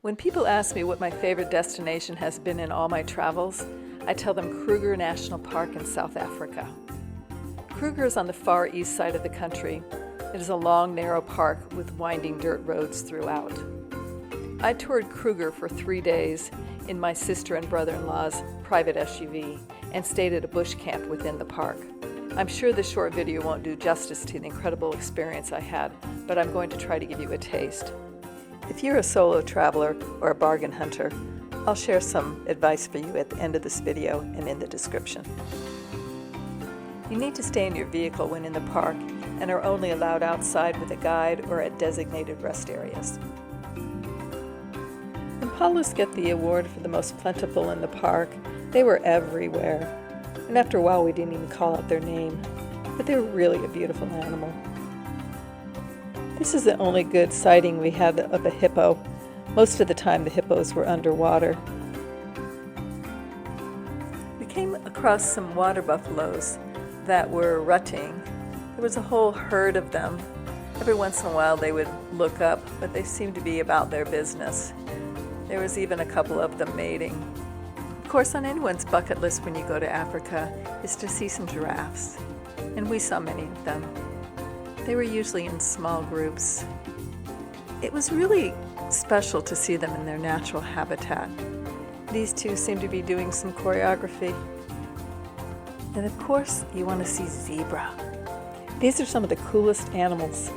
When people ask me what my favorite destination has been in all my travels, I tell them Kruger National Park in South Africa. Kruger is on the far east side of the country. It is a long, narrow park with winding dirt roads throughout. I toured Kruger for 3 days in my sister and brother-in-law's private SUV and stayed at a bush camp within the park. I'm sure this short video won't do justice to the incredible experience I had, but I'm going to try to give you a taste. If you're a solo traveler or a bargain hunter, I'll share some advice for you at the end of this video and in the description. You need to stay in your vehicle when in the park and are only allowed outside with a guide or at designated rest areas. Impalas get the award for the most plentiful in the park. They were everywhere, and after a while we didn't even call out their name, but they were really a beautiful animal. This is the only good sighting we had of a hippo. Most of the time the hippos were underwater. We came across some water buffaloes that were rutting. There was a whole herd of them. Every once in a while they would look up, but they seemed to be about their business. There was even a couple of them mating. Of course, on anyone's bucket list when you go to Africa is to see some giraffes, and we saw many of them. They were usually in small groups. It was really special to see them in their natural habitat. These two seem to be doing some choreography. And of course, you want to see zebra. These are some of the coolest animals.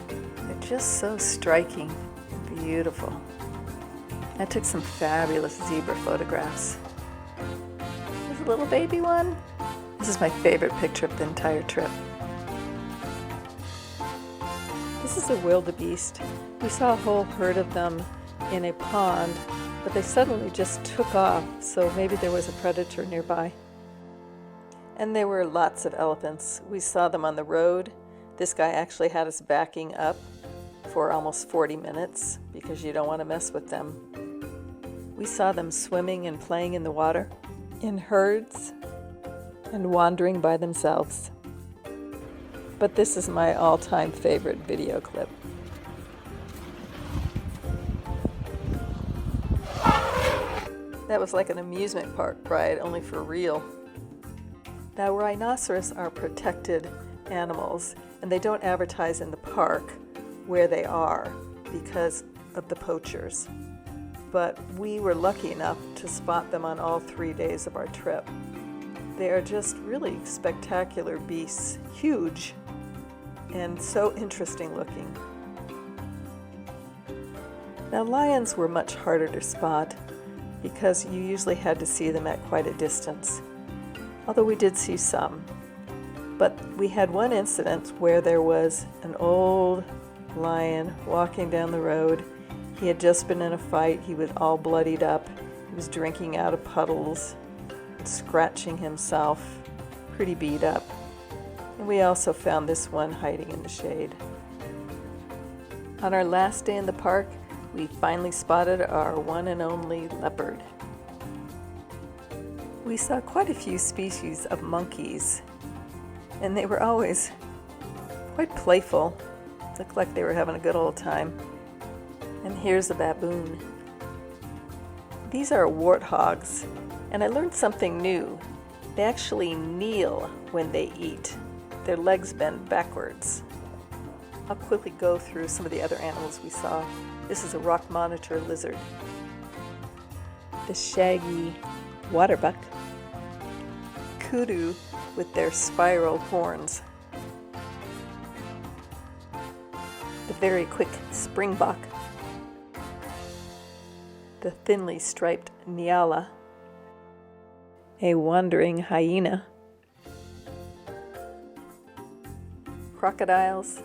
They're just so striking and beautiful. I took some fabulous zebra photographs. There's a little baby one. This is my favorite picture of the entire trip. This is a wildebeest. We saw a whole herd of them in a pond, but they suddenly just took off, so maybe there was a predator nearby. And there were lots of elephants. We saw them on the road. This guy actually had us backing up for almost 40 minutes because you don't want to mess with them. We saw them swimming and playing in the water, in herds, and wandering by themselves. But this is my all-time favorite video clip. That was like an amusement park ride, only for real. Now, rhinoceros are protected animals, and they don't advertise in the park where they are because of the poachers. But we were lucky enough to spot them on all 3 days of our trip. They are just really spectacular beasts, huge, and so interesting looking. Now, lions were much harder to spot because you usually had to see them at quite a distance, although we did see some. But we had one incident where there was an old lion walking down the road. He had just been in a fight. He was all bloodied up. He was drinking out of puddles, scratching himself, pretty beat up. And we also found this one hiding in the shade. On our last day in the park, we finally spotted our one and only leopard. We saw quite a few species of monkeys, and they were always quite playful. Looked like they were having a good old time. And here's a baboon. These are warthogs, and I learned something new. They actually kneel when they eat. Their legs bend backwards. I'll quickly go through some of the other animals we saw. This is a rock monitor lizard. The shaggy waterbuck. Kudu with their spiral horns. The very quick springbok. The thinly striped nyala. A wandering hyena. Crocodiles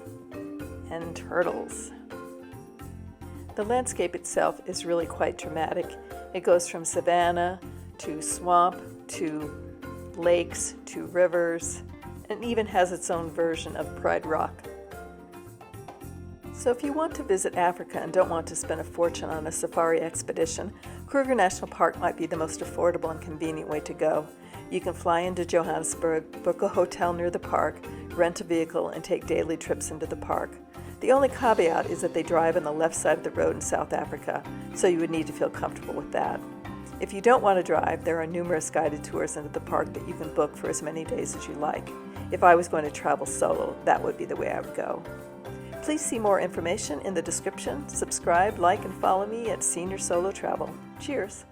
and turtles. The landscape itself is really quite dramatic. It goes from savanna to swamp to lakes to rivers, and even has its own version of Pride Rock. So if you want to visit Africa and don't want to spend a fortune on a safari expedition, Kruger National Park might be the most affordable and convenient way to go. You can fly into Johannesburg, book a hotel near the park, rent a vehicle, and take daily trips into the park. The only caveat is that they drive on the left side of the road in South Africa, so you would need to feel comfortable with that. If you don't want to drive, there are numerous guided tours into the park that you can book for as many days as you like. If I was going to travel solo, that would be the way I would go. Please see more information in the description. Subscribe, like, and follow me at Senior Solo Travel. Cheers!